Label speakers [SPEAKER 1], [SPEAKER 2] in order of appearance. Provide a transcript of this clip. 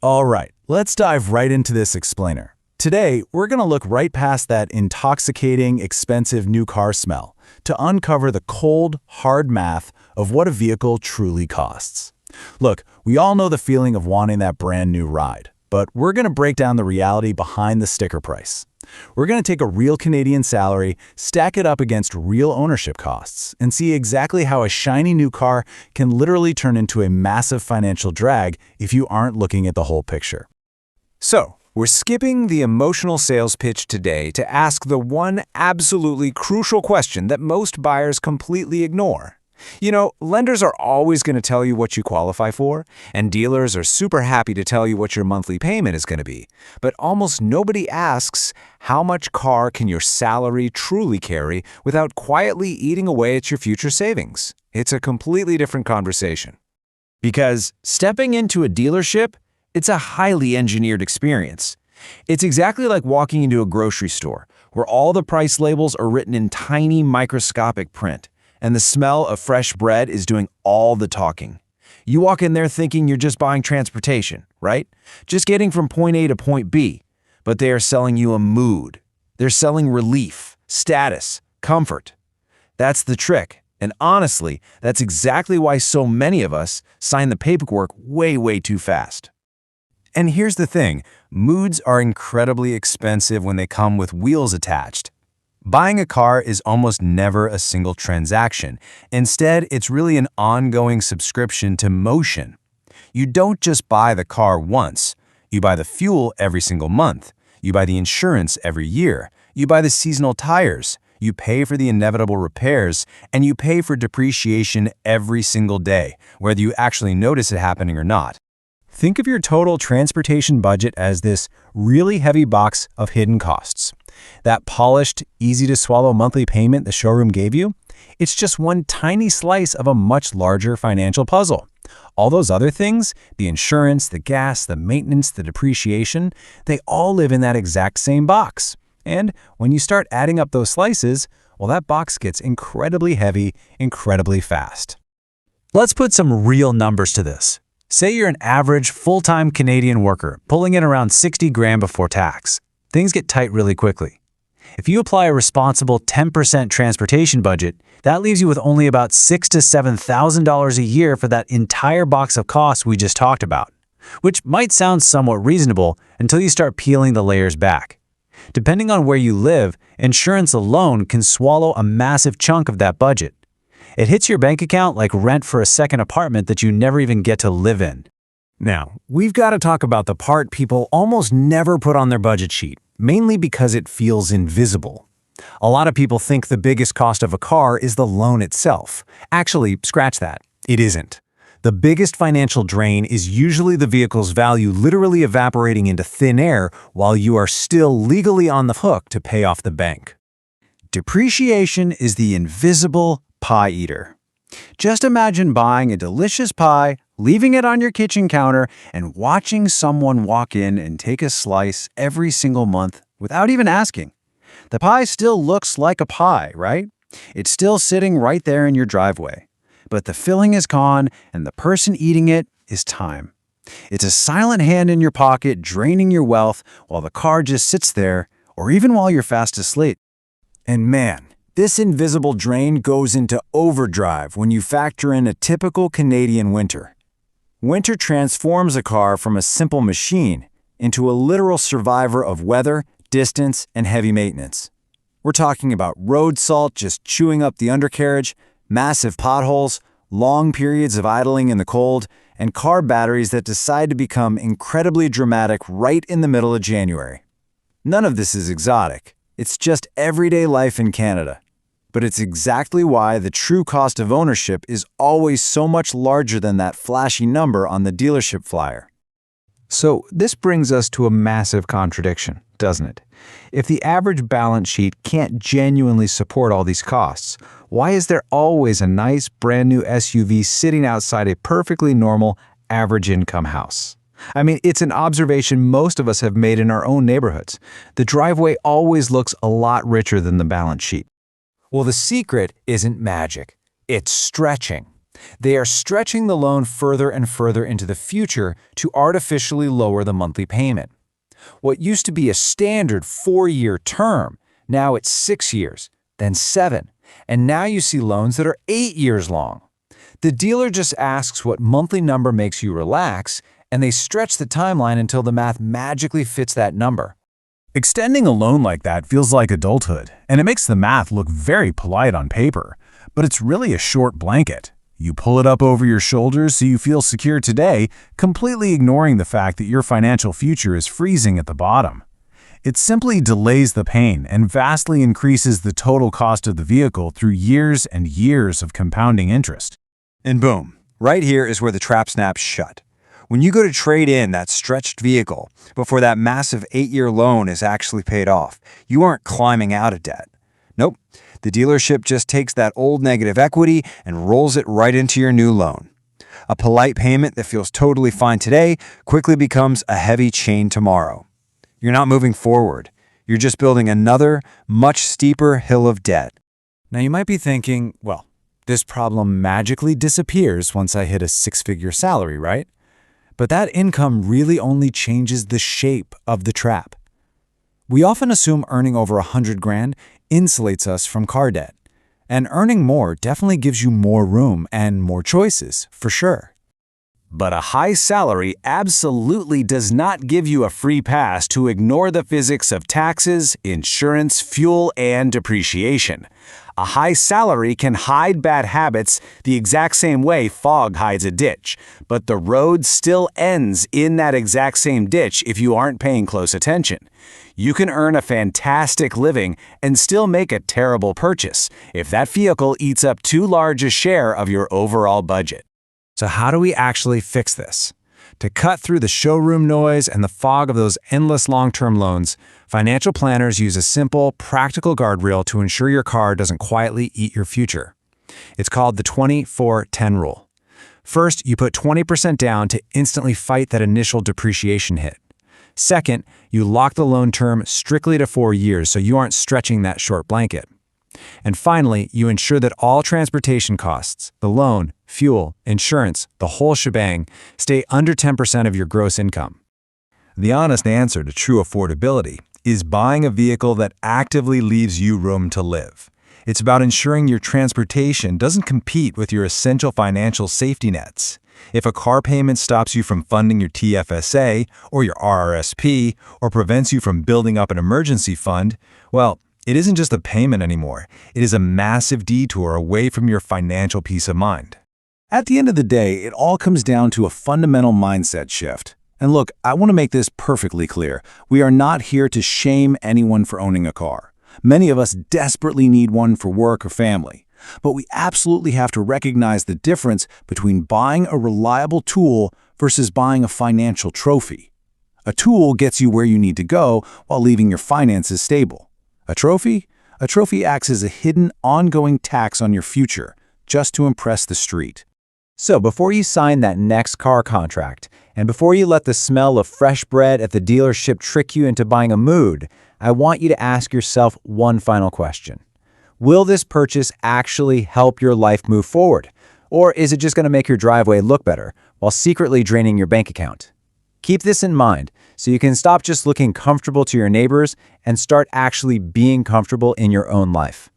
[SPEAKER 1] All right, let's dive right into this explainer. Today, we're going to look right past that intoxicating, expensive new car smell to uncover the cold, hard math of what a vehicle truly costs. Look, we all know the feeling of wanting that brand new ride, but we're going to break down the reality behind the sticker price. We're going to take a real Canadian salary, stack it up against real ownership costs, and see exactly how a shiny new car can literally turn into a massive financial drag if you aren't looking at the whole picture.
[SPEAKER 2] So, we're skipping the emotional sales pitch today to ask the one absolutely crucial question that most buyers completely ignore. You know, lenders are always going to tell you what you qualify for, and dealers are super happy to tell you what your monthly payment is going to be. But almost nobody asks, how much car can your salary truly carry without quietly eating away at your future savings? It's a completely different conversation.
[SPEAKER 3] Because stepping into a dealership, it's a highly engineered experience. It's exactly like walking into a grocery store, where all the price labels are written in tiny microscopic print, and the smell of fresh bread is doing all the talking. You walk in there thinking you're just buying transportation, right? Just getting from point A to point B. But they are selling you a mood. They're selling relief, status, comfort. That's the trick. And honestly, that's exactly why so many of us sign the paperwork way too fast.
[SPEAKER 1] And here's the thing, moods are incredibly expensive when they come with wheels attached. Buying a car is almost never a single transaction. Instead, it's really an ongoing subscription to motion. You don't just buy the car once. You buy the fuel every single month. You buy the insurance every year. You buy the seasonal tires. You pay for the inevitable repairs, and you pay for depreciation every single day, whether you actually notice it happening or not. Think of your total transportation budget as this really heavy box of hidden costs. That polished, easy-to-swallow monthly payment the showroom gave you, it's just one tiny slice of a much larger financial puzzle. All those other things, the insurance, the gas, the maintenance, the depreciation, they all live in that exact same box. And when you start adding up those slices, well, that box gets incredibly heavy, incredibly fast. Let's put some real numbers to this. Say you're an average full-time Canadian worker, pulling in around 60 grand before tax. Things get tight really quickly. If you apply a responsible 10% transportation budget, that leaves you with only about $6,000 to $7,000 a year for that entire box of costs we just talked about, which might sound somewhat reasonable until you start peeling the layers back. Depending on where you live, insurance alone can swallow a massive chunk of that budget. It hits your bank account like rent for a second apartment that you never even get to live in.
[SPEAKER 2] Now, we've got to talk about the part people almost never put on their budget sheet, mainly because it feels invisible. A lot of people think the biggest cost of a car is the loan itself. Actually, scratch that. It isn't. The biggest financial drain is usually the vehicle's value literally evaporating into thin air while you are still legally on the hook to pay off the bank.
[SPEAKER 3] Depreciation is the invisible pie eater. Just imagine buying a delicious pie, leaving it on your kitchen counter, and watching someone walk in and take a slice every single month without even asking. The pie still looks like a pie, right? It's still sitting right there in your driveway. But the filling is gone, and the person eating it is time. It's a silent hand in your pocket draining your wealth while the car just sits there, or even while you're fast asleep.
[SPEAKER 1] And man, this invisible drain goes into overdrive when you factor in a typical Canadian winter. Winter transforms a car from a simple machine into a literal survivor of weather, distance, and heavy maintenance. We're talking about road salt just chewing up the undercarriage, massive potholes, long periods of idling in the cold, and car batteries that decide to become incredibly dramatic right in the middle of January. None of this is exotic. It's just everyday life in Canada. But it's exactly why the true cost of ownership is always so much larger than that flashy number on the dealership flyer.
[SPEAKER 2] So this brings us to a massive contradiction, doesn't it? If the average balance sheet can't genuinely support all these costs, why is there always a nice brand new SUV sitting outside a perfectly normal average income house? I mean, it's an observation most of us have made in our own neighborhoods. The driveway always looks a lot richer than the balance sheet. Well, the secret isn't magic. It's stretching. They are stretching the loan further and further into the future to artificially lower the monthly payment. What used to be a standard 4-year term, now it's 6 years, then 7, and now you see loans that are 8 years long. The dealer just asks what monthly number makes you relax, and they stretch the timeline until the math magically fits that number.
[SPEAKER 1] Extending a loan like that feels like adulthood, and it makes the math look very polite on paper, but it's really a short blanket. You pull it up over your shoulders so you feel secure today, completely ignoring the fact that your financial future is freezing at the bottom. It simply delays the pain and vastly increases the total cost of the vehicle through years and years of compounding interest.
[SPEAKER 2] And boom, right here is where the trap snaps shut. When you go to trade in that stretched vehicle before that massive 8-year loan is actually paid off, you aren't climbing out of debt. Nope, the dealership just takes that old negative equity and rolls it right into your new loan. A polite payment that feels totally fine today quickly becomes a heavy chain tomorrow. You're not moving forward. You're just building another, much steeper hill of debt. Now you might be thinking, well, this problem magically disappears once I hit a 6-figure salary, right? But that income really only changes the shape of the trap. We often assume earning over 100 grand insulates us from car debt. And earning more definitely gives you more room and more choices, for sure. But a high salary absolutely does not give you a free pass to ignore the physics of taxes, insurance, fuel, and depreciation. A high salary can hide bad habits the exact same way fog hides a ditch, but the road still ends in that exact same ditch if you aren't paying close attention. You can earn a fantastic living and still make a terrible purchase if that vehicle eats up too large a share of your overall budget. So how do we actually fix this? To cut through the showroom noise and the fog of those endless long-term loans, financial planners use a simple, practical guardrail to ensure your car doesn't quietly eat your future. It's called the 20-4-10 rule. First, you put 20% down to instantly fight that initial depreciation hit. Second, you lock the loan term strictly to 4 years so you aren't stretching that short blanket. And finally, you ensure that all transportation costs, the loan, fuel, insurance, the whole shebang, stay under 10% of your gross income.
[SPEAKER 1] The honest answer to true affordability is buying a vehicle that actively leaves you room to live. It's about ensuring your transportation doesn't compete with your essential financial safety nets. If a car payment stops you from funding your TFSA or your RRSP or prevents you from building up an emergency fund, well, it isn't just a payment anymore. It is a massive detour away from your financial peace of mind. At the end of the day, it all comes down to a fundamental mindset shift. And look, I want to make this perfectly clear. We are not here to shame anyone for owning a car. Many of us desperately need one for work or family. But we absolutely have to recognize the difference between buying a reliable tool versus buying a financial trophy. A tool gets you where you need to go while leaving your finances stable. A trophy acts as a hidden, ongoing tax on your future, just to impress the street.
[SPEAKER 3] So before you sign that next car contract, and before you let the smell of fresh bread at the dealership trick you into buying a mood, I want you to ask yourself one final question. Will this purchase actually help your life move forward? Or is it just going to make your driveway look better while secretly draining your bank account? Keep this in mind so you can stop just looking comfortable to your neighbors and start actually being comfortable in your own life.